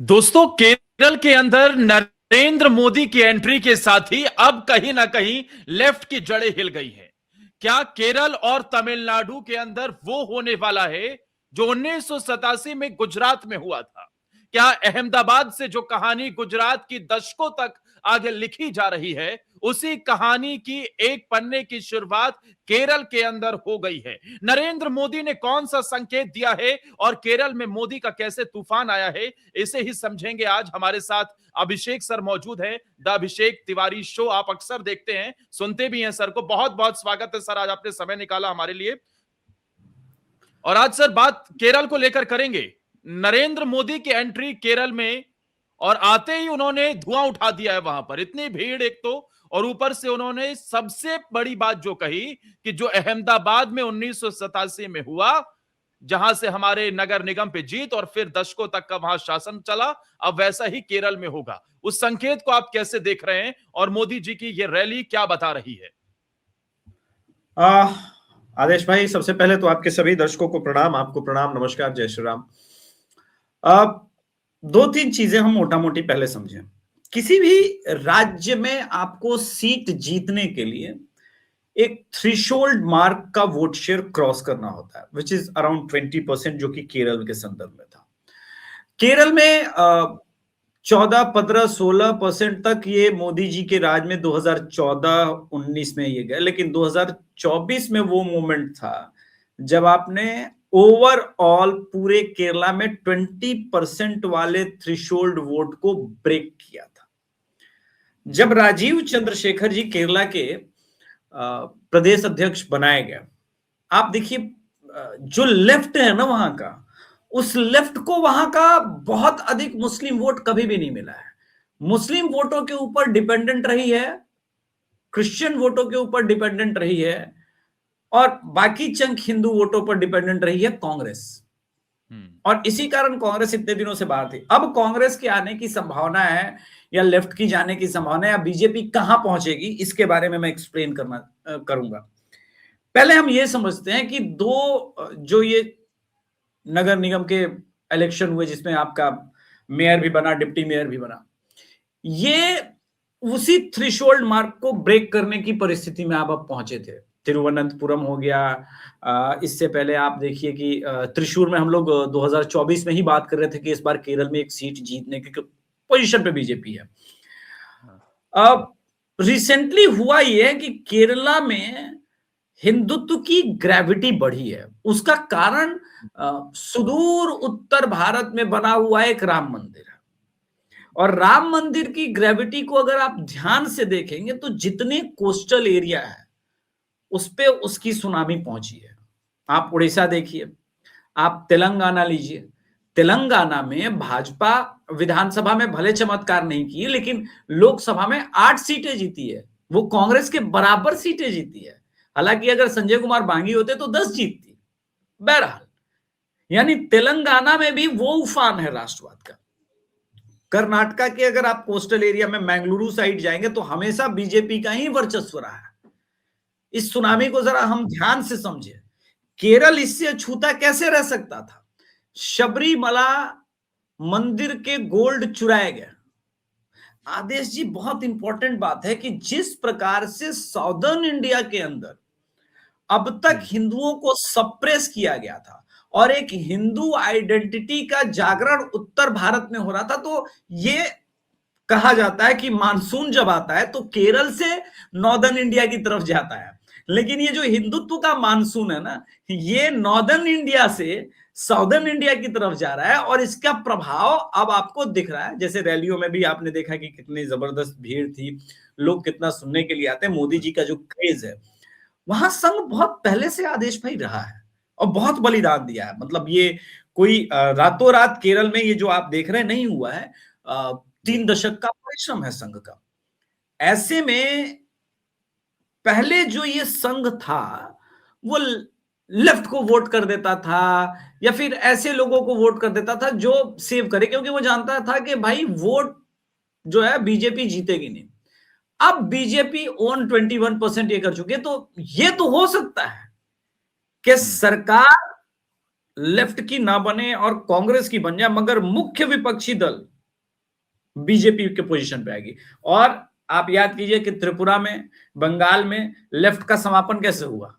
दोस्तों, केरल के अंदर नरेंद्र मोदी की एंट्री के साथ ही अब कहीं ना कहीं लेफ्ट की जड़ें हिल गई हैं। क्या केरल और तमिलनाडु के अंदर वो होने वाला है जो 1987 में गुजरात में हुआ था? क्या अहमदाबाद से जो कहानी गुजरात की दशकों तक आगे लिखी जा रही है, उसी कहानी की एक पन्ने की शुरुआत केरल के अंदर हो गई है? नरेंद्र मोदी ने कौन सा संकेत दिया है और केरल में मोदी का कैसे तूफान आया है, इसे ही समझेंगे आज। हमारे साथ अभिषेक सर मौजूद हैं। द अभिषेक तिवारी शो आप अक्सर देखते हैं, सुनते भी हैं सर को। बहुत बहुत स्वागत है सर, आज आपने समय निकाला हमारे लिए। और आज सर बात केरल को लेकर करेंगे। नरेंद्र मोदी की एंट्री केरल में, और आते ही उन्होंने धुआं उठा दिया है वहां पर। इतनी भीड़ एक तो, और ऊपर से उन्होंने सबसे बड़ी बात जो कही कि जो अहमदाबाद में 1987 में हुआ, जहां से हमारे नगर निगम पे जीत और फिर दशकों तक का वहां शासन चला, अब वैसा ही केरल में होगा। उस संकेत को आप कैसे देख रहे हैं और मोदी जी की ये रैली क्या बता रही है? आदेश भाई, सबसे पहले तो आपके सभी दर्शकों को प्रणाम, आपको प्रणाम, नमस्कार, जय श्री राम। आ, दो तीन चीजें हम मोटा मोटी पहले समझें। किसी भी राज्य में आपको सीट जीतने के लिए एक थ्रेशोल्ड मार्क का वोट शेयर क्रॉस करना होता है, विच इज अराउंड 20%, जो कि केरल के संदर्भ में था। केरल में 14, 15, 16% तक ये मोदी जी के राज में 2014-19 में ये गए, लेकिन 2024 में वो मोमेंट था जब आपने ओवरऑल पूरे केरला में 20% वाले थ्रेशोल्ड वोट को ब्रेक किया था। जब राजीव चंद्रशेखर जी केरला के प्रदेश अध्यक्ष बनाए गए, आप देखिए जो लेफ्ट है ना वहां का, उस लेफ्ट को वहां का बहुत अधिक मुस्लिम वोट कभी भी नहीं मिला है। मुस्लिम वोटों के ऊपर डिपेंडेंट रही है, क्रिश्चियन वोटों के ऊपर डिपेंडेंट रही है, और बाकी चंक हिंदू वोटों पर डिपेंडेंट रही है कांग्रेस। और इसी कारण कांग्रेस इतने दिनों से बाहर थी। अब कांग्रेस के आने की संभावना है, या लेफ्ट की जाने की संभावना है, या बीजेपी कहां पहुंचेगी, इसके बारे में मैं एक्सप्लेन करूंगा। पहले हम ये समझते हैं कि जो ये नगर निगम के इलेक्शन हुए, जिसमें आपका मेयर भी बना, डिप्टी मेयर भी बना, ये उसी थ्रेशोल्ड मार्क को ब्रेक करने की परिस्थिति में आप अब पहुंचे थे। तिरुवनंतपुरम हो गया, इससे पहले आप देखिए कि त्रिशूर में हम लोग 2024 में ही बात कर रहे थे कि इस बार केरल में एक सीट जीतने की पोजीशन पे बीजेपी है। अब रिसेंटली हुआ यह है कि केरला में हिंदुत्व की ग्रेविटी बढ़ी है। उसका कारण सुदूर उत्तर भारत में बना हुआ एक राम मंदिर है। और राम मंदिर की ग्रेविटी को अगर आप ध्यान से देखेंगे तो जितने कोस्टल एरिया है उस पे उसकी सुनामी पहुंची है। आप उड़ीसा देखिए, आप तेलंगाना लीजिए। तेलंगाना में भाजपा विधानसभा में भले चमत्कार नहीं की, लेकिन लोकसभा में 8 सीटें जीती है। वो कांग्रेस के बराबर सीटें जीती है। हालांकि अगर संजय कुमार बांगी होते तो 10 जीतती। बहरहाल, यानी तेलंगाना में भी वो उफान है राष्ट्रवाद का। कर्नाटका के अगर आप कोस्टल एरिया में मैंगलुरु साइड जाएंगे तो हमेशा बीजेपी का ही वर्चस्व रहा है। इस सुनामी को जरा हम ध्यान से समझे। केरल इससे अछूता कैसे रह सकता था? शबरीमला मंदिर के गोल्ड चुराए गए। आदेश जी, बहुत इंपॉर्टेंट बात है कि जिस प्रकार से साउदर्न इंडिया के अंदर अब तक हिंदुओं को सप्रेस किया गया था और एक हिंदू आइडेंटिटी का जागरण उत्तर भारत में हो रहा था, तो ये कहा जाता है कि मानसून जब आता है तो केरल से नॉर्दर्न इंडिया की तरफ जाता है। लेकिन ये जो हिंदुत्व का मानसून है ना, ये नॉर्दर्न इंडिया से साउदर्न इंडिया की तरफ जा रहा है, और इसका प्रभाव अब आपको दिख रहा है। जैसे रैलियों में भी आपने देखा कि कितनी जबरदस्त भीड़ थी, लोग कितना सुनने के लिए आते हैं। मोदी जी का जो क्रेज है, वहां संघ बहुत पहले से आदेश भाई रहा है और बहुत बलिदान दिया है। मतलब ये कोई रातों रात केरल में ये जो आप देख रहे हैं नहीं हुआ है। 3 दशक का परिश्रम है संघ का। ऐसे में पहले जो ये संघ था वो लेफ्ट को वोट कर देता था, या फिर ऐसे लोगों को वोट कर देता था जो सेव करे, क्योंकि वो जानता था कि भाई वोट जो है बीजेपी जीतेगी नहीं। अब बीजेपी ओन 21% ये कर चुके, तो ये तो हो सकता है कि सरकार लेफ्ट की ना बने और कांग्रेस की बन जाए, मगर मुख्य विपक्षी दल बीजेपी के पोजीशन पे आएगी। और आप याद कीजिए कि त्रिपुरा में, बंगाल में लेफ्ट का समापन कैसे हुआ।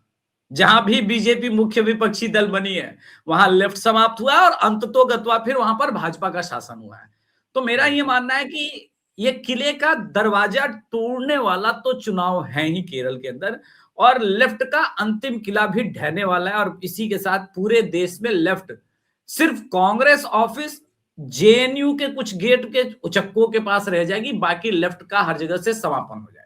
जहां भी बीजेपी मुख्य विपक्षी दल बनी है, वहां लेफ्ट समाप्त हुआ और अंततोगत्वा फिर वहां पर भाजपा का शासन हुआ है। तो मेरा ये बिल्कुल। मानना है कि ये किले का दरवाजा तोड़ने वाला तो चुनाव है ही केरल के अंदर, और लेफ्ट का अंतिम किला भी ढहने वाला है। और इसी के साथ पूरे देश में लेफ्ट सिर्फ कांग्रेस ऑफिस, जेएनयू के कुछ गेट के उचक्कों के पास रह जाएगी, बाकी लेफ्ट का हर जगह से समापन हो जाएगा।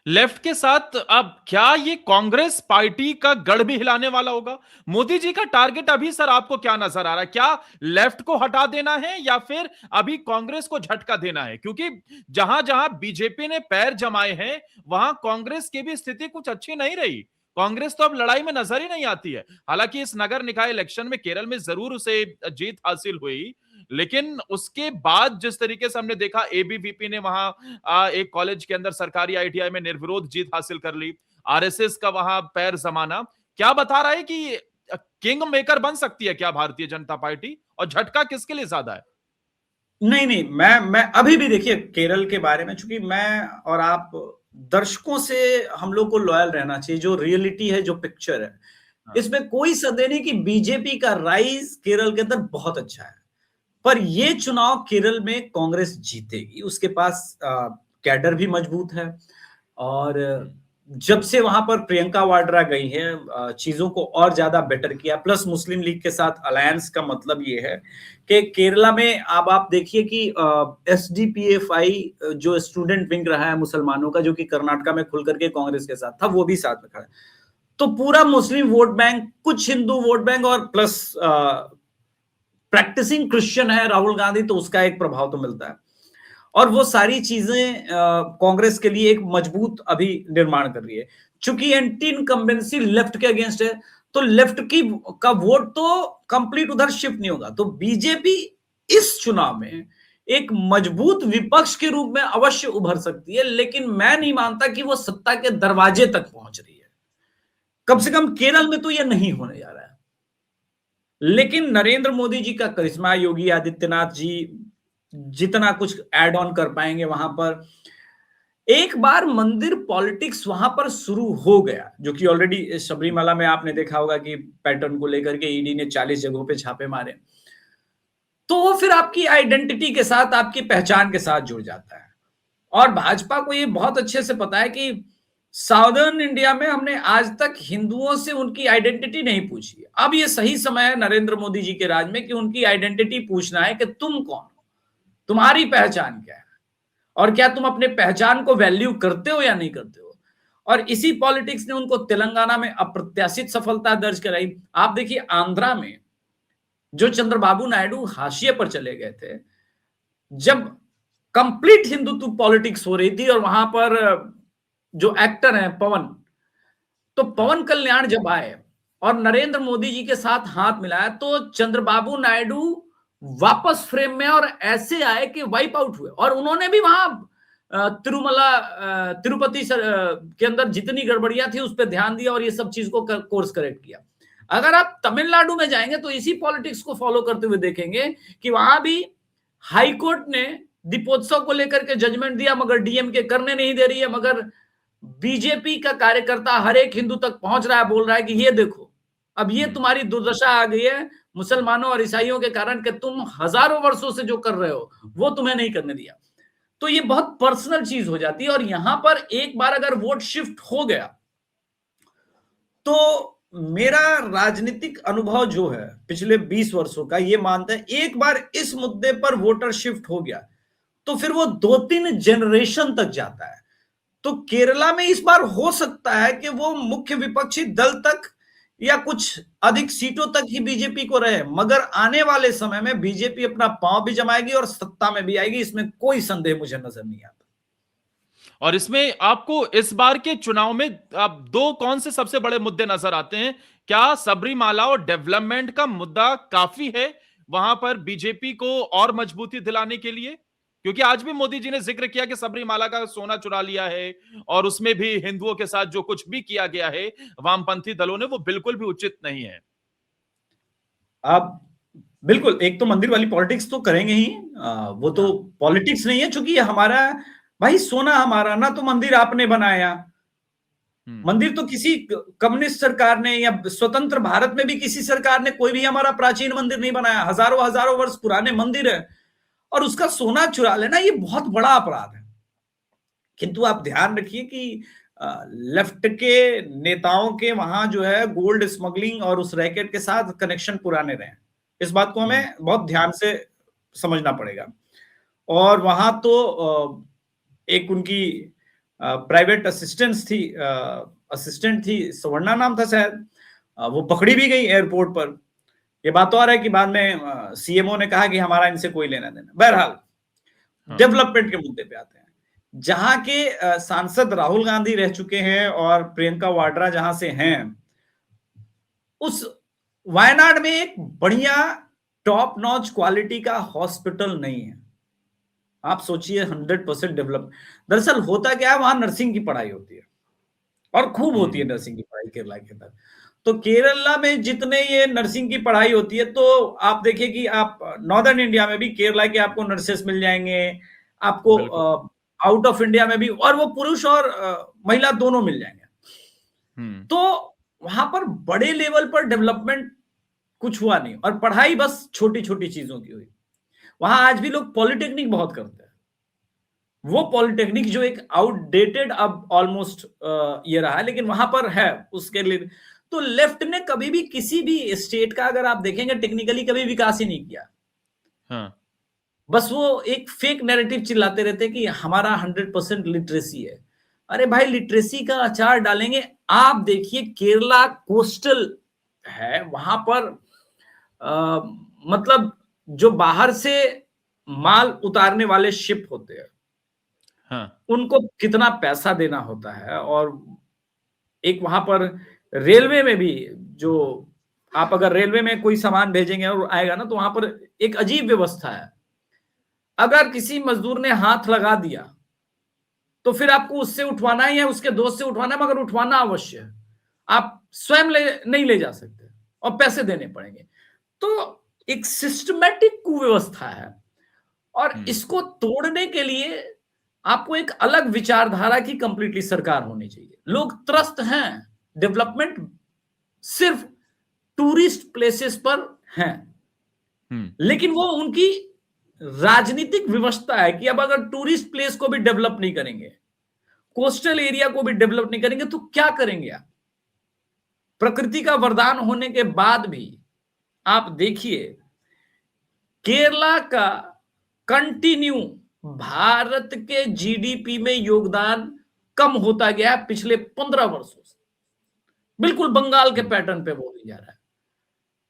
लेफ्ट के साथ अब क्या ये कांग्रेस पार्टी का गढ़ भी हिलाने वाला होगा? मोदी जी का टारगेट अभी सर आपको क्या नजर आ रहा है? क्या लेफ्ट को हटा देना है या फिर अभी कांग्रेस को झटका देना है? क्योंकि जहां जहां बीजेपी ने पैर जमाए हैं, वहां कांग्रेस की भी स्थिति कुछ अच्छी नहीं रही। कांग्रेस तो अब लड़ाई में नजर ही नहीं आती है। हालांकि इस नगर निकाय इलेक्शन में केरल में जरूर उसे जीत हासिल हुई, लेकिन उसके बाद जिस तरीके से हमने देखा, एबीवीपी ने वहां एक कॉलेज के अंदर सरकारी आईटीआई में निर्विरोध जीत हासिल कर ली। आरएसएस का वहां पैर जमाना क्या बता रहा है कि किंग मेकर बन सकती है क्या भारतीय जनता पार्टी, और झटका किसके लिए ज्यादा है? नहीं नहीं, मैं अभी भी देखिए केरल के बारे में, चूंकि मैं और आप दर्शकों से हम लोग को लॉयल रहना चाहिए, जो रियलिटी है, जो पिक्चर है, हाँ। इसमें कोई संदेह नहीं कि बीजेपी का राइज केरल के अंदर बहुत अच्छा है। पर ये चुनाव केरल में कांग्रेस जीतेगी, उसके पास कैडर भी मजबूत है। और जब से वहां पर प्रियंका वाड्रा गई है, चीजों को और ज्यादा बेटर किया। प्लस मुस्लिम लीग के साथ अलायंस का मतलब ये है कि केरला में अब आप देखिए कि एसडीपीएफआई जो स्टूडेंट विंग रहा है मुसलमानों का, जो कि कर्नाटका में खुल करके कांग्रेस के साथ था, वो भी साथ में खड़ा है। तो पूरा मुस्लिम वोट बैंक, कुछ हिंदू वोट बैंक, और प्लस प्रैक्टिसिंग क्रिश्चियन है राहुल गांधी, तो उसका एक प्रभाव तो मिलता है। और वो सारी चीजें कांग्रेस के लिए एक मजबूत अभी निर्माण कर रही है। चूंकि एंटी इनकम्बेंसी लेफ्ट के अगेंस्ट है, तो लेफ्ट की का वोट तो कंप्लीट उधर शिफ्ट नहीं होगा। तो बीजेपी इस चुनाव में एक मजबूत विपक्ष के रूप में अवश्य उभर सकती है, लेकिन मैं नहीं मानता कि वो सत्ता के दरवाजे तक पहुंच रही है। कम से कम केरल में तो यह नहीं होने जा रहा है। लेकिन नरेंद्र मोदी जी का करिश्मा, योगी आदित्यनाथ जी जितना कुछ ऐड ऑन कर पाएंगे वहां पर, एक बार मंदिर पॉलिटिक्स वहां पर शुरू हो गया, जो कि ऑलरेडी सबरीमाला में आपने देखा होगा कि पैटर्न को लेकर के ईडी ने 40 जगहों पे छापे मारे। तो वो फिर आपकी आइडेंटिटी के साथ, आपकी पहचान के साथ जुड़ जाता है। और भाजपा को ये बहुत अच्छे से पता है कि साउदर्न इंडिया में हमने आज तक हिंदुओं से उनकी आइडेंटिटी नहीं पूछी। अब ये सही समय है नरेंद्र मोदी जी के राज में कि उनकी आइडेंटिटी पूछना है कि तुम कौन हो, तुम्हारी पहचान क्या है, और क्या तुम अपने पहचान को वैल्यू करते हो या नहीं करते हो। और इसी पॉलिटिक्स ने उनको तेलंगाना में अप्रत्याशित सफलता दर्ज कराई। आप देखिए आंध्रा में जो चंद्रबाबू नायडू हाशिए पर चले गए थे, जब कंप्लीट हिंदुत्व पॉलिटिक्स हो रही थी, और वहां पर जो एक्टर हैं पवन, तो हाँ। पवन कल्याण जब आए और नरेंद्र मोदी जी के साथ हाथ मिलाया, तो चंद्रबाबू नायडू वापस फ्रेम में और ऐसे आए कि वाइप आउट हुए। और उन्होंने भी वहां तिरुपति के अंदर जितनी गड़बड़ियां थी उस पर ध्यान दिया और ये सब चीज को कोर्स करेक्ट किया। अगर आप तमिलनाडु में जाएंगे तो इसी पॉलिटिक्स को फॉलो करते हुए देखेंगे कि वहां भी हाईकोर्ट ने दीपोत्सव को लेकर के जजमेंट दिया, मगर डीएमके करने नहीं दे रही है। मगर बीजेपी का कार्यकर्ता हर एक हिंदू तक पहुंच रहा है, बोल रहा है कि ये देखो, अब ये तुम्हारी दुर्दशा आ गई है मुसलमानों और ईसाइयों के कारण, कि तुम हजारों वर्षों से जो कर रहे हो वो तुम्हें नहीं करने दिया। तो ये बहुत पर्सनल चीज हो जाती है। और यहां पर एक बार अगर वोट शिफ्ट हो गया, तो मेरा राजनीतिक अनुभव जो है पिछले 20 वर्षों का, ये मानता है एक बार इस मुद्दे पर वोटर शिफ्ट हो गया तो फिर वो 2-3 जनरेशन तक जाता है। तो केरला में इस बार हो सकता है कि वो मुख्य विपक्षी दल तक या कुछ अधिक सीटों तक ही बीजेपी को रहे, मगर आने वाले समय में बीजेपी अपना पांव भी जमाएगी और सत्ता में भी आएगी, इसमें कोई संदेह मुझे नजर नहीं आता। और इसमें आपको इस बार के चुनाव में अब दो कौन से सबसे बड़े मुद्दे नजर आते हैं? क्या सबरीमाला और डेवलपमेंट का मुद्दा काफी है वहां पर बीजेपी को और मजबूती दिलाने के लिए? क्योंकि आज भी मोदी जी ने जिक्र किया कि सबरीमाला का सोना चुरा लिया है, और उसमें भी हिंदुओं के साथ जो कुछ भी किया गया है वामपंथी दलों ने, वो बिल्कुल भी उचित नहीं है। आप बिल्कुल, एक तो मंदिर वाली पॉलिटिक्स तो करेंगे ही, वो तो हाँ। पॉलिटिक्स नहीं है, चूंकि हमारा भाई सोना हमारा ना, तो मंदिर आपने बनाया। हम्म। मंदिर तो किसी कम्युनिस्ट सरकार ने या स्वतंत्र भारत में भी किसी सरकार ने कोई भी हमारा प्राचीन मंदिर नहीं बनाया। हजारों हजारों वर्ष पुराने मंदिर है, और उसका सोना चुरा लेना ये बहुत बड़ा अपराध है। किंतु आप ध्यान रखिए कि लेफ्ट के नेताओं के वहां जो है गोल्ड स्मगलिंग और उस रैकेट के साथ कनेक्शन पुराने रहे। इस बात को हम्म। हमें बहुत ध्यान से समझना पड़ेगा। और वहां तो एक उनकी प्राइवेट असिस्टेंट थी, सवर्णा नाम था शायद, वो पकड़ी भी गई एयरपोर्ट पर। ये बात तो आ रहा है कि बाद में सीएमओ ने कहा कि हमारा इनसे कोई लेना देना। बहरहाल, हाँ। डेवलपमेंट के मुद्दे पे आते हैं। जहां के सांसद राहुल गांधी रह चुके हैं और प्रियंका वाड्रा जहां से हैं, उस वायनाड में एक बढ़िया टॉप नॉच क्वालिटी का हॉस्पिटल नहीं है। आप सोचिए, 100% डेवलप। दरअसल होता क्या है, वहां नर्सिंग की पढ़ाई होती है और खूब होती है हम्म। नर्सिंग की पढ़ाई केरला के अंदर। तो केरला में जितने ये नर्सिंग की पढ़ाई होती है, तो आप देखिए कि आप नॉर्दर्न इंडिया में भी केरला के आपको नर्सेस मिल जाएंगे, आपको बिल्कुल। आउट ऑफ इंडिया में भी, और वो पुरुष और महिला दोनों मिल जाएंगे। हम्म। तो वहां पर बड़े लेवल पर डेवलपमेंट कुछ हुआ नहीं, और पढ़ाई बस छोटी छोटी चीजों की हुई। वहां आज भी लोग पॉलिटेक्निक बहुत करते हैं। वो पॉलिटेक्निक जो एक आउटडेटेड अब ऑलमोस्ट ये रहा है, लेकिन वहां पर है उसके लिए। तो लेफ्ट ने कभी भी किसी भी स्टेट का अगर आप देखेंगे टेक्निकली कभी विकास ही नहीं किया। हाँ। बस वो एक फेक नैरेटिव चिल्लाते रहते कि हमारा 100% लिटरेसी है। अरे भाई, लिटरेसी का अचार डालेंगे। आप देखिए, केरला कोस्टल है, वहां पर आ, मतलब जो बाहर से माल उतारने वाले शिप होते हैं, हाँ। उनको कितना पैसा देना होता है। और एक वहां पर रेलवे में भी, जो आप अगर रेलवे में कोई सामान भेजेंगे और आएगा ना, तो वहां पर एक अजीब व्यवस्था है। अगर किसी मजदूर ने हाथ लगा दिया, तो फिर आपको उससे उठवाना ही है, उसके दोस्त से उठवाना है, मगर उठवाना अवश्य है। आप स्वयं नहीं ले जा सकते, और पैसे देने पड़ेंगे। तो एक सिस्टमैटिक कुव्यवस्था है, और हम्म। इसको तोड़ने के लिए आपको एक अलग विचारधारा की कंप्लीटली सरकार होनी चाहिए। लोग त्रस्त हैं, डेवलपमेंट सिर्फ टूरिस्ट प्लेसेस पर हैं, हम्म। लेकिन वो उनकी राजनीतिक व्यवस्था है कि अब अगर टूरिस्ट प्लेस को भी डेवलप नहीं करेंगे, कोस्टल एरिया को भी डेवलप नहीं करेंगे, तो क्या करेंगे आप? प्रकृति का वरदान होने के बाद भी आप देखिए, केरला का कंटिन्यू भारत के जीडीपी में योगदान कम होता गया है पिछले 15 वर्षों से। बिल्कुल बंगाल के हम्म। पैटर्न पे बोली जा रहा है।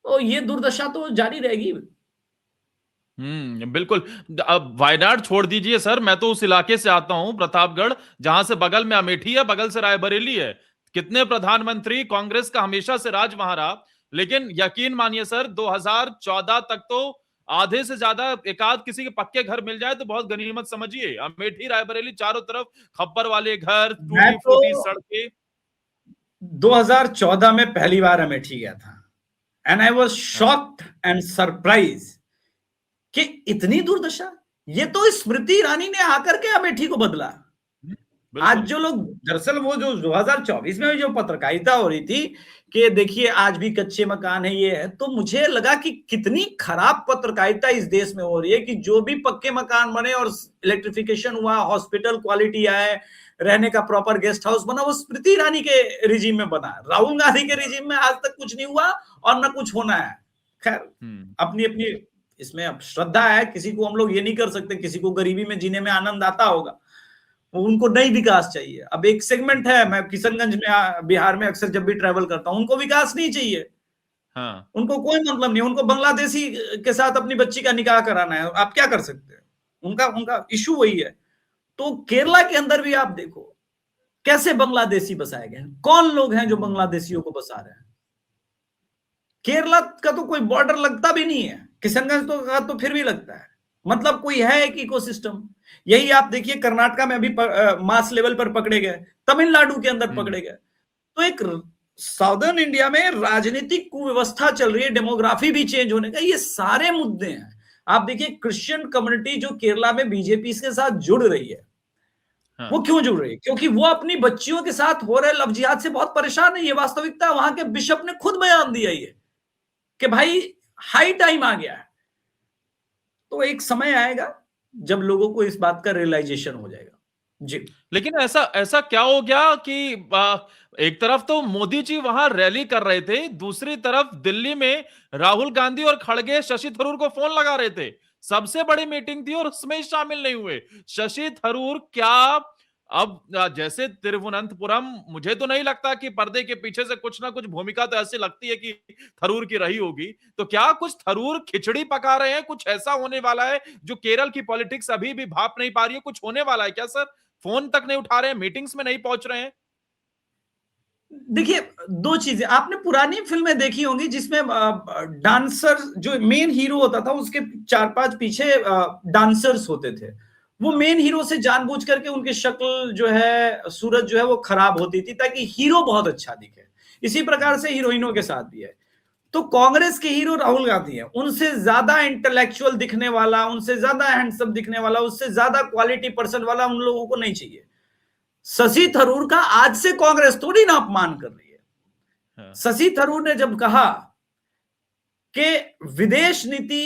तो ये दुर्दशा तो जारी रहेगी। बिल्कुल। अब वायनाड छोड़ दीजिए सर, मैं तो उस इलाके से आता हूं, प्रतापगढ़, जहां से बगल में अमेठी है, बगल से रायबरेली है। कितने प्रधानमंत्री कांग्रेस का हमेशा से राज वहां रहा, लेकिन यकीन मानिए सर, 2014 तक तो आधे से ज्यादा एकाध किसी के पक्के घर मिल जाए तो बहुत गनीमत समझिए। अमेठी रायबरेली चारों तरफ खप्पर वाले घर, मैं टूटी तो फूटी सड़कें। 2014 में पहली बार अमेठी गया था, एंड आई वाज हाँ। शॉक्ड एंड सरप्राइज कि इतनी दुर्दशा। ये तो स्मृति ईरानी ने आकर के अमेठी को बदला। आज बिल्कुल। जो लोग, दरअसल वो जो 2024 में जो पत्रकारिता हो रही थी कि देखिए आज भी कच्चे मकान है, ये है, तो मुझे लगा कि कितनी खराब पत्रकारिता इस देश में हो रही है कि जो भी पक्के मकान बने और इलेक्ट्रिफिकेशन हुआ, हॉस्पिटल क्वालिटी आए, रहने का प्रॉपर गेस्ट हाउस बना, वो स्मृति ईरानी के रिजीम में बना। राहुल गांधी के रिजीम में आज तक कुछ नहीं हुआ और न कुछ होना है। खैर, हम्म। अपनी अपनी इसमें अब श्रद्धा है, किसी को हम लोग ये नहीं कर सकते, किसी को गरीबी में जीने में आनंद आता होगा, उनको नई विकास चाहिए। अब एक सेगमेंट है, मैं किशनगंज में बिहार में अक्सर जब भी ट्रैवल करता हूं, उनको विकास नहीं चाहिए। हाँ। उनको कोई मतलब नहीं, उनको बांग्लादेशी के साथ अपनी बच्ची का निकाह कराना है। आप क्या कर सकते हैं? उनका उनका इशू वही है। तो केरला के अंदर भी आप देखो कैसे बांग्लादेशी बसाए गए हैं, कौन लोग हैं जो बांग्लादेशियों को बसा रहे हैं। केरला का तो कोई बॉर्डर लगता भी नहीं है, किशनगंज तो का तो फिर भी लगता है। मतलब कोई है एक इकोसिस्टम। यही आप देखिए, कर्नाटका में अभी मास लेवल पर पकड़े गए, तमिलनाडु के अंदर हम्म। पकड़े गए। तो एक साउदर्न इंडिया में राजनीतिक कुव्यवस्था चल रही है, डेमोग्राफी भी चेंज होने का, ये सारे मुद्दे हैं। आप देखिए क्रिश्चियन कम्युनिटी जो केरला में बीजेपी के साथ जुड़ रही है, हाँ। वो क्यों जुड़ रही है? क्योंकि वो अपनी बच्चियों के साथ हो रहे लव जिहाद से बहुत परेशान है। ये वास्तविकता वहां के बिशप ने खुद बयान दिया ये कि भाई हाई टाइम आ गया है। तो एक समय आएगा जब लोगों को इस बात का रियलाइजेशन हो जाएगा। जी। लेकिन ऐसा ऐसा क्या हो गया कि एक तरफ तो मोदी जी वहां रैली कर रहे थे, दूसरी तरफ दिल्ली में राहुल गांधी और खड़गे शशि थरूर को फोन लगा रहे थे। सबसे बड़ी मीटिंग थी और उसमें शामिल नहीं हुए। शशि थरूर क्या अब जैसे तिरुवनंतपुरम, मुझे तो नहीं लगता कि पर्दे के पीछे से कुछ ना कुछ भूमिका तो ऐसी लगती है कि थरूर की रही होगी। तो क्या कुछ थरूर खिचड़ी पका रहे हैं? कुछ ऐसा होने वाला है जो केरल की पॉलिटिक्स अभी भी भाप नहीं पा रही है? कुछ होने वाला है क्या सर? फोन तक नहीं उठा रहे हैं, मीटिंग्स में नहीं पहुंच रहे हैं। देखिए, दो चीजें आपने पुरानी फिल्में देखी होंगी जिसमें डांसर जो मेन हीरो होता था उसके चार पांच पीछे डांसर्स होते थे। वो मेन हीरो से जानबूझ करके उनकी शक्ल जो है, सूरत जो है वो खराब होती थी ताकि हीरो बहुत अच्छा दिखे। इसी प्रकार से हीरोइनों के साथ भी है। तो कांग्रेस के हीरो राहुल गांधी है, उनसे ज्यादा इंटेलेक्चुअल दिखने वाला, उनसे ज्यादा हैंडसम दिखने वाला, उससे ज्यादा क्वालिटी पर्सन वाला उन लोगों को नहीं चाहिए। शशि थरूर का आज से कांग्रेस थोड़ी ना अपमान कर रही है। हाँ। शशि थरूर ने जब कहा कि विदेश नीति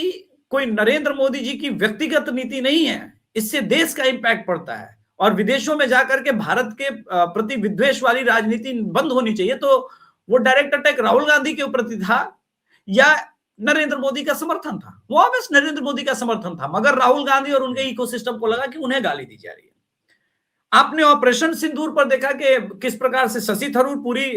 कोई नरेंद्र मोदी जी की व्यक्तिगत नीति नहीं है, इससे देश का इंपैक्ट पड़ता है और विदेशों में जाकर के भारत के प्रति विद्वेष वाली राजनीति बंद होनी चाहिए, तो वो डायरेक्ट अटैक राहुल गांधी के प्रति था या नरेंद्र मोदी का समर्थन था? वो ऑब्वियस नरेंद्र मोदी का समर्थन था, मगर राहुल गांधी और उनके इकोसिस्टम को लगा कि उन्हें गाली दी जा रही है। आपने ऑपरेशन सिंदूर पर देखा कि किस प्रकार से शशि थरूर पूरी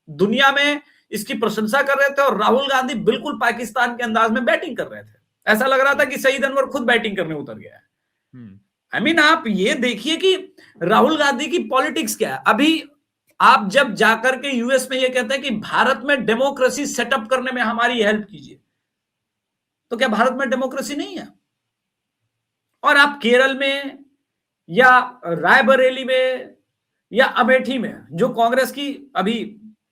दुनिया में इसकी प्रशंसा कर रहे थे और राहुल गांधी बिल्कुल पाकिस्तान के अंदाज में बैटिंग कर रहे थे। ऐसा लग रहा था कि सईद अनवर खुद बैटिंग करने उतर गया है। आई मीन आप ये देखिए कि राहुल गांधी की पॉलिटिक्स क्या है। अभी आप जब जाकर के यूएस में ये कहते हैं कि भारत में डेमोक्रेसी सेटअप करने में हमारी हेल्प कीजिए, तो क्या भारत में डेमोक्रेसी नहीं है? और आप केरल में या रायबरेली में या अमेठी में जो कांग्रेस की अभी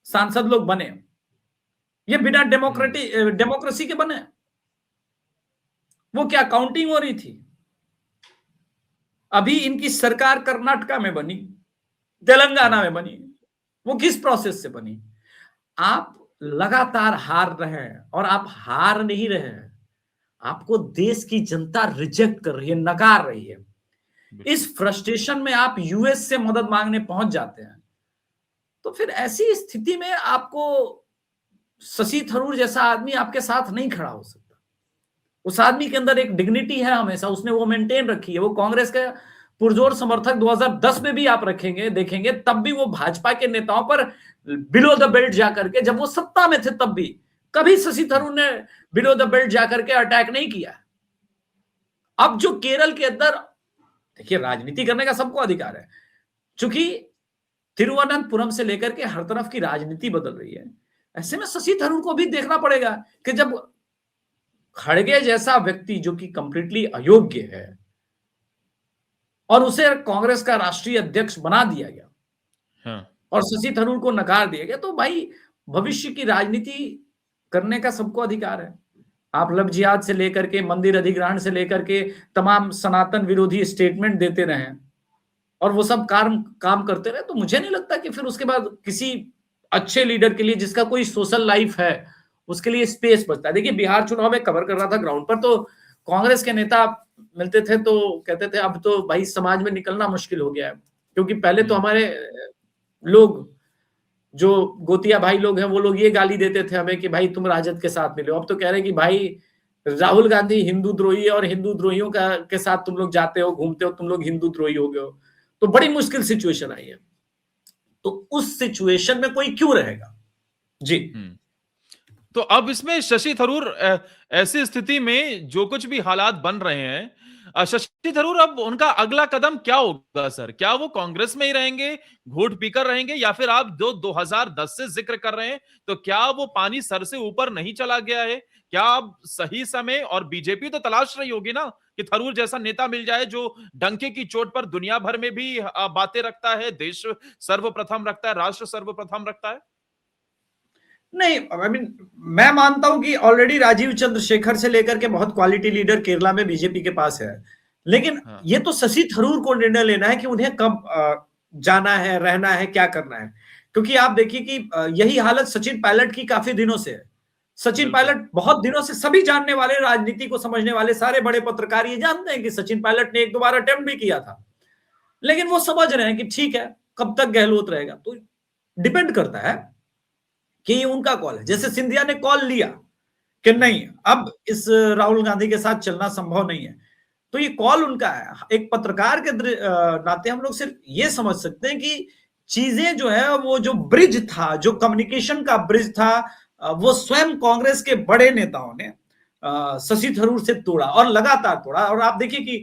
सांसद लोग बने, ये बिना डेमोक्रेसी के बने। वो क्या काउंटिंग हो रही थी? अभी इनकी सरकार कर्नाटका में बनी, तेलंगाना में बनी, वो किस प्रोसेस से बनी? आप लगातार हार रहे हैं और आप हार नहीं रहे हैं, आपको देश की जनता रिजेक्ट कर रही है, नकार रही है। इस फ्रस्ट्रेशन में आप यूएस से मदद मांगने पहुंच जाते हैं। तो फिर ऐसी स्थिति में आपको शशि थरूर जैसा आदमी आपके साथ नहीं खड़ा हो सकता। उस आदमी के अंदर एक डिग्निटी है, हमेशा उसने वो मेंटेन रखी है। वो कांग्रेस का पुरजोर समर्थक 2010 में भी आप रखेंगे देखेंगे, तब भी वो भाजपा के नेताओं पर बिलो द बेल्ट जाकर के, जब वो सत्ता में थे तब भी कभी शशि थरूर ने बिलो द बेल्ट जाकर के अटैक नहीं किया। अब जो केरल के अंदर, देखिए राजनीति करने का सबको अधिकार है, चूंकि तिरुवनंतपुरम से लेकर के हर तरफ की राजनीति बदल रही है, ऐसे में शशि थरूर को भी देखना पड़ेगा कि जब खड़गे जैसा व्यक्ति जो कि कंप्लीटली अयोग्य है और उसे कांग्रेस का राष्ट्रीय अध्यक्ष बना दिया गया, हाँ। और शशि थरूर को नकार दिया गया, तो भाई भविष्य की राजनीति करने का सबको अधिकार है। आप लव जिहाद से लेकर के मंदिर अधिग्रहण से लेकर के तमाम सनातन विरोधी स्टेटमेंट देते रहे और वो सब काम करते रहे, तो मुझे नहीं लगता कि फिर उसके बाद किसी अच्छे लीडर के लिए जिसका कोई सोशल लाइफ है उसके लिए स्पेस बचता है। देखिए बिहार चुनाव में कवर कर रहा था ग्राउंड पर, तो कांग्रेस के नेता मिलते थे तो कहते थे अब तो भाई समाज में निकलना मुश्किल हो गया है, क्योंकि पहले तो हमारे लोग जो गोतिया भाई लोग हैं वो लोग ये गाली देते थे हमें कि भाई तुम राजद के साथ मिलो। अब तो कह रहे हैं कि भाई राहुल गांधी हिंदू द्रोही है और हिंदू द्रोहियों का के साथ तुम लोग जाते हो, घूमते हो, तुम लोग हिंदू द्रोही हो गए हो। तो बड़ी मुश्किल सिचुएशन आई है। तो उस सिचुएशन में कोई क्यों रहेगा? जी। तो अब इसमें शशि थरूर ऐसी स्थिति में जो कुछ भी हालात बन रहे हैं, शशि थरूर अब उनका अगला कदम क्या होगा सर? क्या वो कांग्रेस में ही रहेंगे, घूट पीकर रहेंगे, या फिर आप जो 2010 से जिक्र कर रहे हैं, तो क्या वो पानी सर से ऊपर नहीं चला गया है? क्या अब सही समय, और बीजेपी तो तलाश रही होगी ना कि थरूर जैसा नेता मिल जाए जो डंके की चोट पर दुनिया भर में भी बातें रखता है, देश सर्वप्रथम रखता है, राष्ट्र सर्वप्रथम रखता है? नहीं, आई मीन मैं मानता हूं कि ऑलरेडी राजीव चंद्रशेखर से लेकर के बहुत क्वालिटी लीडर केरला में बीजेपी के पास है, लेकिन हाँ, ये तो शशि थरूर को निर्णय लेना है कि उन्हें कब जाना है, रहना है, क्या करना है। क्योंकि आप देखिए कि यही हालत सचिन पायलट की काफी दिनों से है। सचिन बिल्कुल। पायलट बहुत दिनों से, सभी जानने वाले, राजनीति को समझने वाले सारे बड़े पत्रकार ये जानते हैं कि सचिन पायलट ने एक दो बार अटेम्प्ट भी किया था, लेकिन वो समझ रहे हैं कि ठीक है, कब तक गहलोत रहेगा। तो डिपेंड करता है कि ये उनका कॉल है। जैसे सिंधिया ने कॉल लिया कि नहीं, अब इस राहुल गांधी के साथ चलना संभव नहीं है, तो ये कॉल उनका है। एक पत्रकार के नाते हम लोग सिर्फ ये समझ सकते हैं कि चीजें जो है, वो जो ब्रिज था, जो कम्युनिकेशन का ब्रिज था, वो स्वयं कांग्रेस के बड़े नेताओं ने शशि थरूर से तोड़ा और लगातार तोड़ा। और आप देखिए कि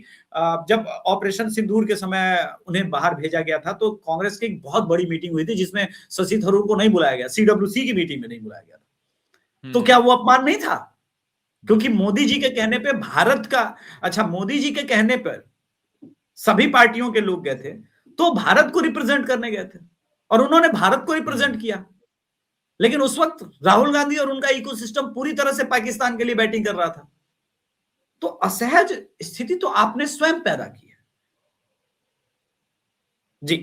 जब ऑपरेशन सिंदूर के समय उन्हें बाहर भेजा गया था, तो कांग्रेस की एक बहुत बड़ी मीटिंग हुई थी जिसमें शशि थरूर को नहीं बुलाया गया, सीडब्ल्यूसी की मीटिंग में नहीं बुलाया गया था। तो क्या हम्म। वो अपमान नहीं था? क्योंकि मोदी जी के कहने पे भारत का, अच्छा, मोदी जी के कहने पर सभी पार्टियों के लोग गए थे, तो भारत को रिप्रेजेंट करने गए थे और उन्होंने भारत को हम्म। रिप्रेजेंट किया। लेकिन उस वक्त राहुल गांधी और उनका इकोसिस्टम पूरी तरह से पाकिस्तान के लिए बैटिंग कर रहा था। तो असहज स्थिति तो आपने स्वयं पैदा की है। जी।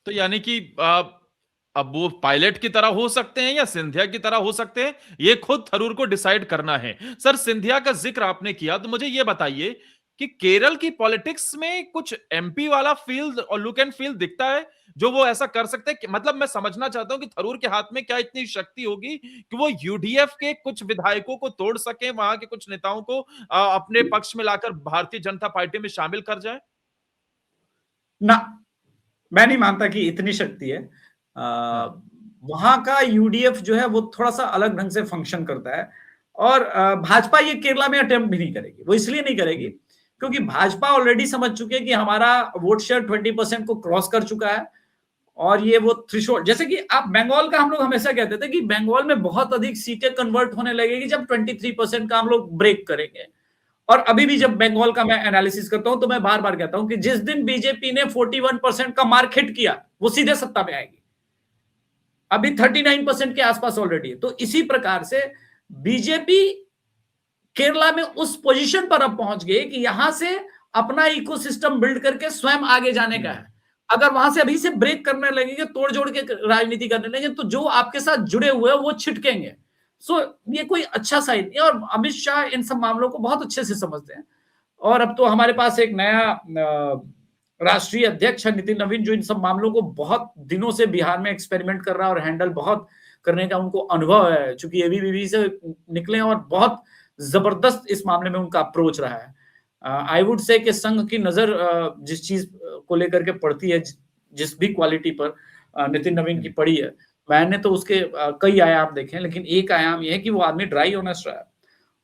तो यानी कि अब वो पायलट की तरह हो सकते हैं या सिंधिया की तरह हो सकते हैं, ये खुद थरूर को डिसाइड करना है। सर, सिंधिया का जिक्र आपने किया, तो मुझे ये बताइए कि केरल की पॉलिटिक्स में कुछ एमपी वाला फील और लुक एंड फील दिखता है जो वो ऐसा कर सकते हैं मतलब मैं समझना चाहता हूं कि थरूर के हाथ में क्या इतनी शक्ति होगी कि वो यूडीएफ के कुछ विधायकों को तोड़ सके, वहां के कुछ नेताओं को अपने पक्ष में लाकर भारतीय जनता पार्टी में शामिल कर जाए। ना, मैं नहीं मानता कि इतनी शक्ति है। हाँ। वहां का यूडीएफ जो है वो थोड़ा सा अलग ढंग से फंक्शन करता है। और भाजपा ये केरला में अटेम्प्ट भी नहीं करेगी। वो इसलिए नहीं करेगी क्योंकि भाजपा ऑलरेडी समझ चुके हैं कि हमारा वोट शेयर 20% को क्रॉस कर चुका है। और ये वो थ्रेशोल्ड, जैसे कि आप बंगाल का, हम लोग हमेशा कहते थे कि बंगाल में बहुत अधिक सीटें कन्वर्ट होने लगेगी जब 23% का हम लोग ब्रेक करेंगे। और अभी भी जब बंगाल का मैं एनालिसिस करता हूं तो मैं बार बार कहता हूं कि जिस दिन बीजेपी ने 41% का मार्क हिट किया, वो सीधे सत्ता में आएगी। अभी 39% के आसपास ऑलरेडी है। तो इसी प्रकार से बीजेपी केरला में उस पोजीशन पर अब पहुंच गई कि यहां से अपना इकोसिस्टम बिल्ड करके स्वयं आगे जाने का है। अगर वहां से अभी से ब्रेक करने लगेंगे, तोड़ जोड़ के राजनीति करने लगेंगे, तो जो आपके साथ जुड़े हुए हैं वो छिटकेंगे। सो ये कोई अच्छा साइन नहीं। और अमित शाह इन सब मामलों को बहुत अच्छे से समझते हैं। और अब तो हमारे पास एक नया राष्ट्रीय अध्यक्ष है, नितिन नवीन, जो इन सब मामलों को बहुत दिनों से बिहार में एक्सपेरिमेंट कर रहा है और हैंडल बहुत करने का उनको अनुभव है, चूंकि एबीवीपी से निकले और बहुत जबरदस्त इस मामले में उनका अप्रोच रहा है। आई वुड से कि संघ की नजर जिस चीज को लेकर के पड़ती है, जिस भी क्वालिटी पर नितिन नवीन की पड़ी है, मैंने तो उसके कई आयाम देखे, लेकिन एक आयाम यह है कि वो आदमी ड्राई ऑनेस्ट रहा है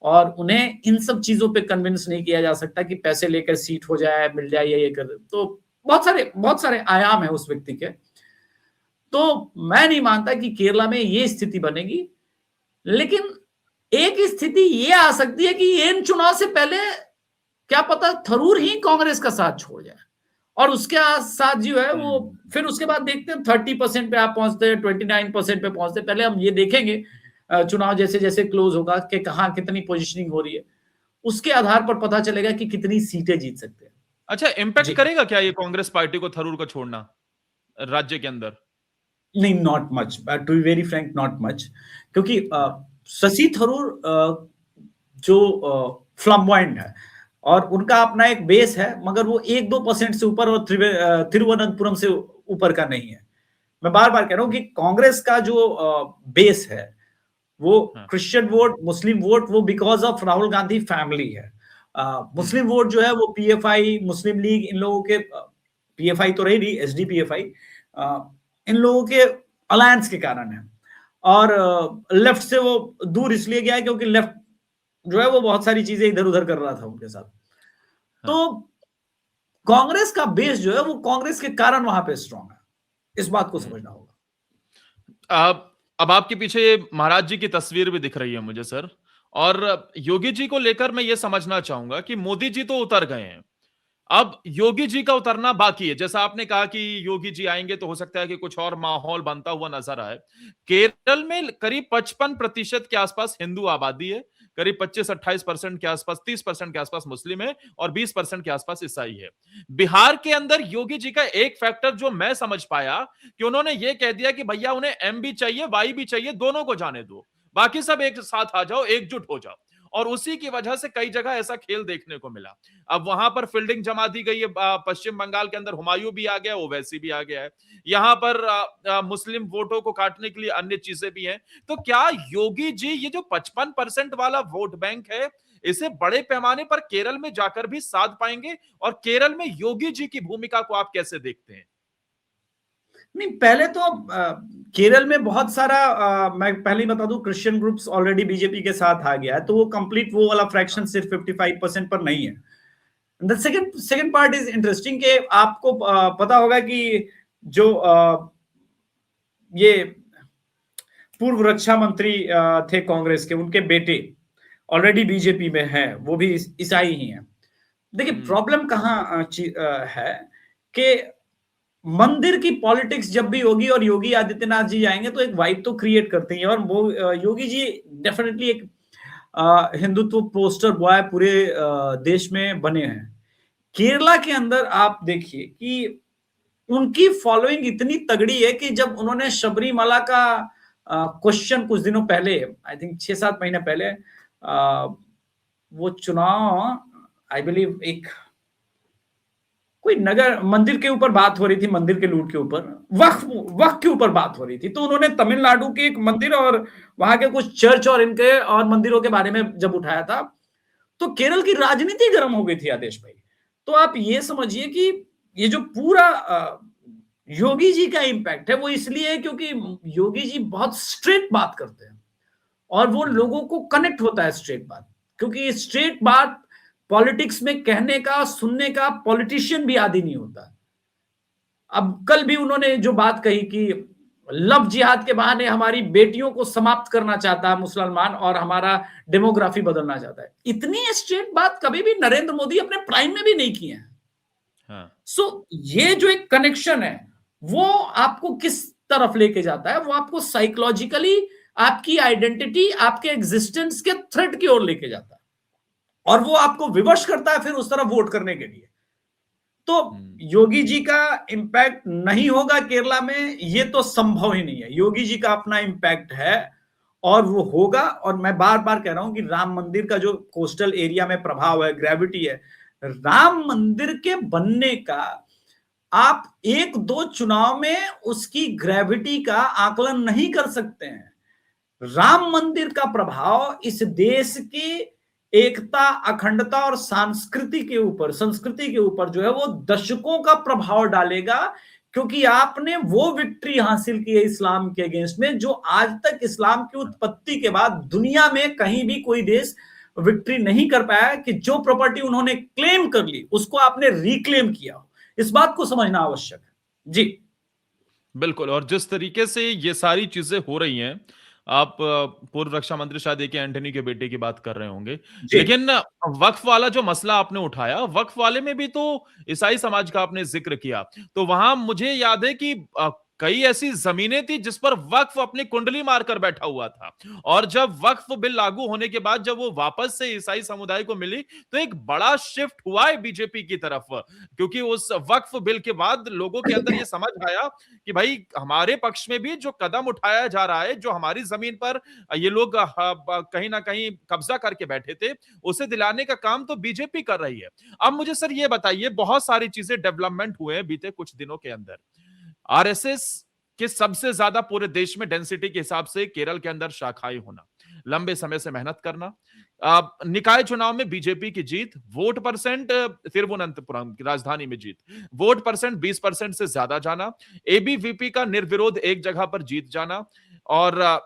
और उन्हें इन सब चीजों पे कन्विंस नहीं किया जा सकता कि पैसे लेकर सीट हो जाए, मिल जाए, ये कर दे। तो बहुत सारे आयाम है उस व्यक्ति के। तो मैं नहीं मानता कि केरला में ये स्थिति बनेगी, लेकिन एक स्थिति ये आ सकती है कि इन चुनाव से पहले क्या पता थरूर ही कांग्रेस का साथ छोड़ जाए और उसके साथ जो है वो, फिर उसके बाद देखते हैं 30% पे आप पहुंचते हैं, 29% पे पहुंचते हैं। पहले हम ये देखेंगे चुनाव जैसे जैसे क्लोज होगा कि कहां कितनी पोजीशनिंग हो रही है, उसके आधार पर पता चलेगा कि कितनी सीटें जीत सकते हैं। अच्छा, इम्पैक्ट जी। करेगा क्या ये कांग्रेस पार्टी को थरूर को छोड़ना राज्य के अंदर? नहीं, not much, to be very frank, not much. क्योंकि शशि थरूर जो फ्लम्बॉयंट है और उनका अपना एक बेस है, मगर वो 1-2% से ऊपर और तिरुवनंतपुरम से ऊपर का नहीं है। मैं बार बार कह रहा हूं कि कांग्रेस का जो बेस है वो हाँ। क्रिश्चियन वोट, मुस्लिम वोट, वो because of Rahul Gandhi family है। मुस्लिम वोट जो है वो पीएफआई, मुस्लिम लीग, इन लोगों के, पीएफआई तो रही नहीं, एसडीपीएफआई, इन लोगों के अलायंस के कारण है। और लेफ्ट से वो दूर इसलिए गया है क्योंकि लेफ्ट जो है वो बहुत सारी चीजें इधर उधर कर रहा था उनके साथ। हाँ। तो कांग्रेस का बेस जो है वो कांग्रेस के कारण वहां पे स्ट्रांग है। इस बात को समझना होगा। अब आपके पीछे ये महाराज जी की तस्वीर भी दिख रही है मुझे सर। और योगी जी को लेकर मैं ये समझना चाहूंगा कि मोदी जी तो उतर गए हैं, अब योगी जी का उतरना बाकी है। जैसा आपने कहा कि योगी जी आएंगे तो हो सकता है कि कुछ और माहौल बनता हुआ नजर आए। केरल में करीब 55% के आसपास हिंदू आबादी है, करीब 25-28% के आसपास, 30% के आसपास मुस्लिम है और 20% के आसपास ईसाई है। बिहार के अंदर योगी जी का एक फैक्टर जो मैं समझ पाया कि उन्होंने ये कह दिया कि भैया उन्हें एम भी चाहिए, वाई भी चाहिए, दोनों को जाने दो, बाकी सब एक साथ आ जाओ, एकजुट हो जाओ। और उसी की वजह से कई जगह ऐसा खेल देखने को मिला। अब वहां पर फील्डिंग जमा दी गई है। पश्चिम बंगाल के अंदर हुमायूं भी आ गया, ओवैसी भी आ गया है। यहां पर मुस्लिम वोटों को काटने के लिए अन्य चीजें भी हैं। तो क्या योगी जी ये जो 55% वाला वोट बैंक है, इसे बड़े पैमाने पर केरल में जाकर भी साध पाएंगे? और केरल में योगी जी की भूमिका को आप कैसे देखते हैं? नहीं, पहले तो केरल में बहुत सारा मैं पहले ही बता दूं, क्रिश्चियन ग्रुप्स ऑलरेडी बीजेपी के साथ आ गया है, तो वो कंप्लीट वो वाला फ्रैक्शन सिर्फ 55% पर नहीं है। The second part is interesting कि आपको पता होगा कि जो ये पूर्व रक्षा मंत्री थे कांग्रेस के, उनके बेटे ऑलरेडी बीजेपी में हैं, वो भी ईसाई ही हैं। देखिए प्रॉब्लम कहाँ है कि मंदिर की पॉलिटिक्स जब भी होगी और योगी आदित्यनाथ जी आएंगे तो एक वाइब तो क्रिएट करते हैं, और वो योगी जी डेफिनेटली एक हिंदुत्व पोस्टर बॉय पूरे देश में बने हैं। केरला के अंदर आप देखिए कि उनकी फॉलोइंग इतनी तगड़ी है कि जब उन्होंने शबरीमला का क्वेश्चन कुछ दिनों पहले, आई थिंक 6-7 महीने पहले, वो चुनाव, आई बिलीव एक कोई नगर मंदिर के ऊपर बात हो रही थी, मंदिर के लूट के ऊपर, वक्फ के ऊपर बात हो रही थी, तो उन्होंने तमिलनाडु के एक मंदिर और वहां के कुछ चर्च और इनके और मंदिरों के बारे में जब उठाया था, तो केरल की राजनीति गर्म हो गई थी आदेश भाई। तो आप ये समझिए कि ये जो पूरा योगी जी का इंपैक्ट है वो इसलिए है क्योंकि योगी जी बहुत स्ट्रेट बात करते हैं और वो लोगों को कनेक्ट होता है स्ट्रेट बात, क्योंकि स्ट्रेट बात पॉलिटिक्स में कहने का, सुनने का पॉलिटिशियन भी आदी नहीं होता। अब कल भी उन्होंने जो बात कही कि लव जिहाद के बहाने हमारी बेटियों को समाप्त करना चाहता है मुसलमान और हमारा डेमोग्राफी बदलना चाहता है, इतनी स्ट्रेट बात कभी भी नरेंद्र मोदी अपने प्राइम में भी नहीं किए हैं। सो ये जो एक कनेक्शन है वो आपको किस तरफ लेके जाता है, वो आपको साइकोलॉजिकली आपकी आइडेंटिटी, आपके एग्जिस्टेंस के थ्रेट की ओर लेके जाता है और वो आपको विवश करता है फिर उस तरफ वोट करने के लिए। तो योगी जी का इंपैक्ट नहीं होगा केरला में, ये तो संभव ही नहीं है। योगी जी का अपना इंपैक्ट है और वो होगा, और मैं बार बार कह रहा हूं कि राम मंदिर का जो कोस्टल एरिया में प्रभाव है, ग्रेविटी है, राम मंदिर के बनने का आप 1-2 चुनाव में उसकी ग्रेविटी का आकलन नहीं कर सकते हैं। राम मंदिर का प्रभाव इस देश की एकता, अखंडता और संस्कृति के ऊपर जो है वो दशकों का प्रभाव डालेगा, क्योंकि आपने वो विक्ट्री हासिल की है इस्लाम के अगेंस्ट में जो आज तक इस्लाम की उत्पत्ति के बाद दुनिया में कहीं भी कोई देश विक्ट्री नहीं कर पाया कि जो प्रॉपर्टी उन्होंने क्लेम कर ली उसको आपने रिक्लेम किया। इस बात को समझना आवश्यक है जी। बिल्कुल। और जिस तरीके से ये सारी चीजें हो रही हैं, आप पूर्व रक्षा मंत्री शायद ए के एंटनी के बेटे की बात कर रहे होंगे, लेकिन वक्फ वाला जो मसला आपने उठाया, वक्फ वाले में भी तो ईसाई समाज का आपने जिक्र किया, तो वहां मुझे याद है कि कई ऐसी जमीनें थी जिस पर वक्फ अपनी कुंडली मारकर बैठा हुआ था, और जब वक्फ बिल लागू होने के बाद जब वो वापस से ईसाई समुदाय को मिली तो एक बड़ा शिफ्ट हुआ है बीजेपी की तरफ, क्योंकि उस वक्फ बिल के बाद लोगों के अंदर ये समझ आया कि भाई हमारे पक्ष में भी जो कदम उठाया जा रहा है, जो हमारी जमीन पर ये लोग कहीं ना कहीं कब्जा करके बैठे थे, उसे दिलाने का काम तो बीजेपी कर रही है। अब मुझे सर ये बताइए, बहुत सारी चीजें डेवलपमेंट हुए हैं बीते कुछ दिनों के अंदर। आरएसएस के सबसे ज्यादा पूरे देश में डेंसिटी के हिसाब से केरल के अंदर शाखाएं होना, लंबे समय से मेहनत करना, निकाय चुनाव में बीजेपी की जीत, वोट परसेंट तिरुवनंतपुरम की राजधानी में जीत, वोट परसेंट 20% से ज्यादा जाना, एबीवीपी का निर्विरोध एक जगह पर जीत जाना, और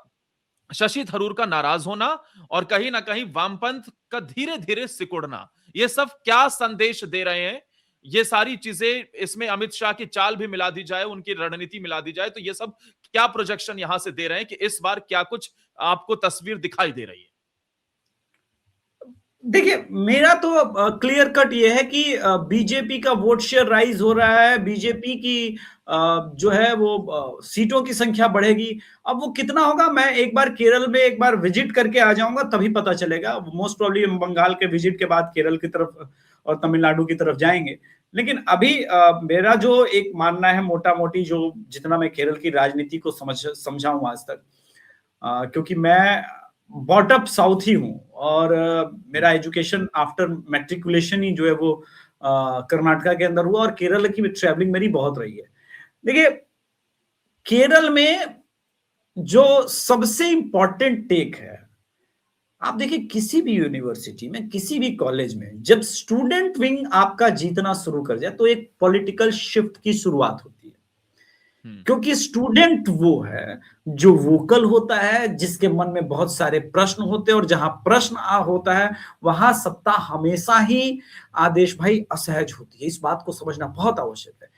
शशि थरूर का नाराज होना, और कहीं ना कहीं वामपंथ का धीरे धीरे सिकुड़ना, ये सब क्या संदेश दे रहे हैं? ये सारी चीजें, इसमें अमित शाह की चाल भी मिला दी जाए, उनकी रणनीति मिला दी जाए, तो ये सब क्या प्रोजेक्शन यहां से दे रहे हैं कि इस बार क्या कुछ आपको तस्वीर दिखाई दे रही है? देखिए, मेरा तो क्लियर कट ये है कि बीजेपी का वोट शेयर राइज हो रहा है, बीजेपी की जो है वो सीटों की संख्या बढ़ेगी। अब वो कितना होगा, मैं एक बार केरल में एक बार विजिट करके आ जाऊंगा, तभी पता चलेगा। मोस्ट प्रोबेबली हम बंगाल के विजिट के बाद केरल की तरफ और तमिलनाडु की तरफ जाएंगे। लेकिन अभी मेरा जो एक मानना है, मोटा मोटी जो जितना मैं केरल की राजनीति को समझा हूं आज तक, क्योंकि मैं बॉटअप साउथ ही हूँ, और मेरा एजुकेशन आफ्टर मैट्रिकुलेशन ही जो है वो कर्नाटका के अंदर हुआ, और केरल की भी ट्रैवलिंग मेरी बहुत रही है। देखिए, केरल में जो सबसे इंपॉर्टेंट टेक है, आप देखिए किसी भी यूनिवर्सिटी में, किसी भी कॉलेज में जब स्टूडेंट विंग आपका जीतना शुरू कर जाए तो एक पॉलिटिकल शिफ्ट की शुरुआत होती है। क्योंकि स्टूडेंट वो है जो वोकल होता है, जिसके मन में बहुत सारे प्रश्न होते हैं, और जहां प्रश्न होता है वहां सत्ता हमेशा ही आदेश भाई असहज होती है। इस बात को समझना बहुत आवश्यक है।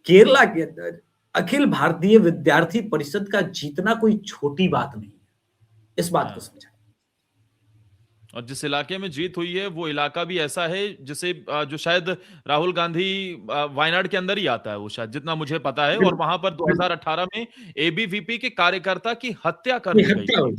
केरला के अंदर अखिल भारतीय विद्यार्थी परिषद का जीतना कोई छोटी बात नहीं है, इस बात को समझा। और जिस इलाके में जीत हुई है वो इलाका भी ऐसा है जिसे जो शायद राहुल गांधी वायनाड के अंदर ही आता है, वो शायद जितना मुझे पता है, और वहां पर 2018 में एबीवीपी के कार्यकर्ता की हत्या कर दी गई हत्या थी। हुई।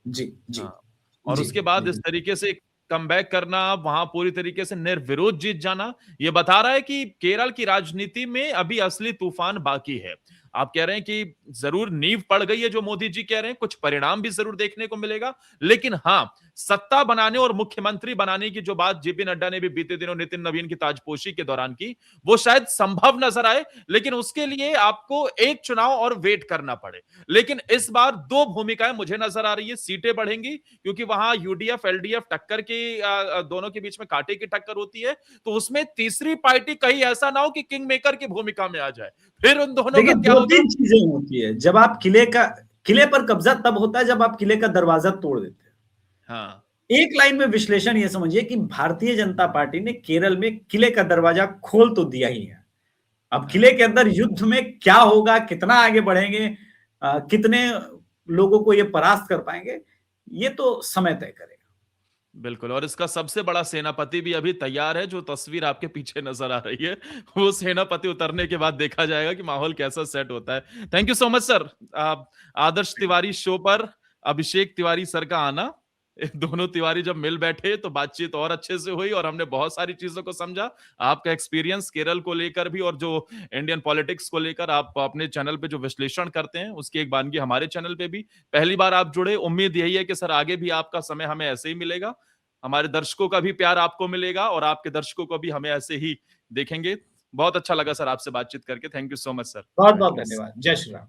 जी जी हाँ, और जी उसके बाद इस जी। तरीके से कमबैक करना, वहां पूरी तरीके से निर्विरोध जीत जाना, ये बता रहा है कि केरल की राजनीति में अभी असली तूफान बाकी है। आप कह रहे हैं कि जरूर नींव पड़ गई है जो मोदी जी कह रहे हैं, कुछ परिणाम भी जरूर देखने को मिलेगा, लेकिन हाँ, सत्ता बनाने और मुख्यमंत्री बनाने की जो बात जेपी नड्डा ने भी बीते दिनों नितिन नवीन की ताजपोशी के दौरान की, वो शायद संभव नजर आए, लेकिन उसके लिए आपको एक चुनाव और वेट करना पड़े। लेकिन इस बार दो भूमिकाएं मुझे नजर आ रही है, सीटें बढ़ेंगी क्योंकि वहां यूडीएफ एलडीएफ टक्कर के दोनों के बीच में कांटे की टक्कर होती है, तो उसमें तीसरी पार्टी कहीं ऐसा ना हो कि किंग मेकर की भूमिका में आ जाए, फिर उन दोनों देखिए, का क्या दो होगा। तीन चीजें होती है जब आप किले पर कब्जा तब होता है जब आप किले का दरवाजा तोड़ देते हैं। हाँ, एक लाइन में विश्लेषण ये समझिए कि भारतीय जनता पार्टी ने केरल में किले का दरवाजा खोल तो दिया ही है। अब किले हाँ, के अंदर युद्ध में क्या होगा, कितना आगे बढ़ेंगे, कितने लोगों को ये परास्त कर पाएंगे, ये तो समय तय करेगा। बिल्कुल। और इसका सबसे बड़ा सेनापति भी अभी तैयार है, जो तस्वीर आपके पीछे नजर आ रही है। वो सेनापति उतरने के बाद देखा जाएगा कि माहौल कैसा सेट होता है। Thank you so much sir. Adarsh Tiwari show पर अभिषेक तिवारी सर का आना, दोनों तिवारी जब मिल बैठे तो बातचीत और अच्छे से हुई और हमने बहुत सारी चीजों को समझा। आपका एक्सपीरियंस केरल को लेकर भी और जो इंडियन पॉलिटिक्स को लेकर आप अपने चैनल पे जो विश्लेषण करते हैं, उसकी एक बानगी हमारे चैनल पे भी पहली बार आप जुड़े। उम्मीद यही है कि सर आगे भी आपका समय हमें ऐसे ही मिलेगा, हमारे दर्शकों का भी प्यार आपको मिलेगा और आपके दर्शकों को भी हमें ऐसे ही देखेंगे। बहुत अच्छा लगा सर आपसे बातचीत करके। Thank you so much sir. बहुत बहुत धन्यवाद। जय श्री राम।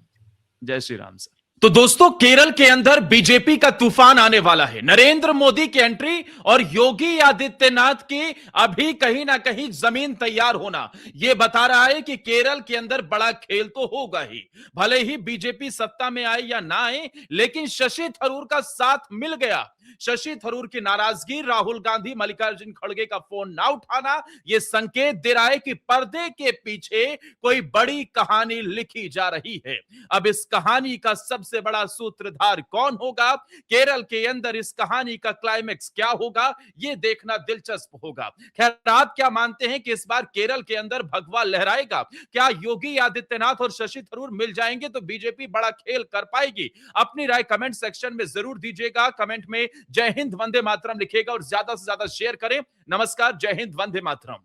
जय श्री राम सर। तो दोस्तों, केरल के अंदर बीजेपी का तूफान आने वाला है। नरेंद्र मोदी की एंट्री और योगी आदित्यनाथ की अभी कहीं ना कहीं जमीन तैयार होना यह बता रहा है कि केरल के अंदर बड़ा खेल तो होगा ही। भले ही बीजेपी सत्ता में आए या ना आए, लेकिन शशि थरूर का साथ मिल गया। शशि थरूर की नाराजगी, राहुल गांधी मल्लिकार्जुन खड़गे का फोन ना उठाना, यह संकेत दे रहा है कि पर्दे के पीछे कोई बड़ी कहानी लिखी जा रही है। अब इस कहानी का सबसे बड़ा सूत्रधार कौन होगा, केरल के अंदर इस कहानी का क्लाइमेक्स क्या होगा, यह देखना दिलचस्प होगा। खैर, आप क्या मानते हैं कि इस बार केरल के अंदर भगवा लहराएगा? क्या योगी आदित्यनाथ और शशि थरूर मिल जाएंगे तो बीजेपी बड़ा खेल कर पाएगी? अपनी राय कमेंट सेक्शन में जरूर दीजिएगा। कमेंट में जय हिंद वंदे मातरम लिखिएगा और ज्यादा से ज्यादा शेयर करें। नमस्कार, जय हिंद वंदे मातरम।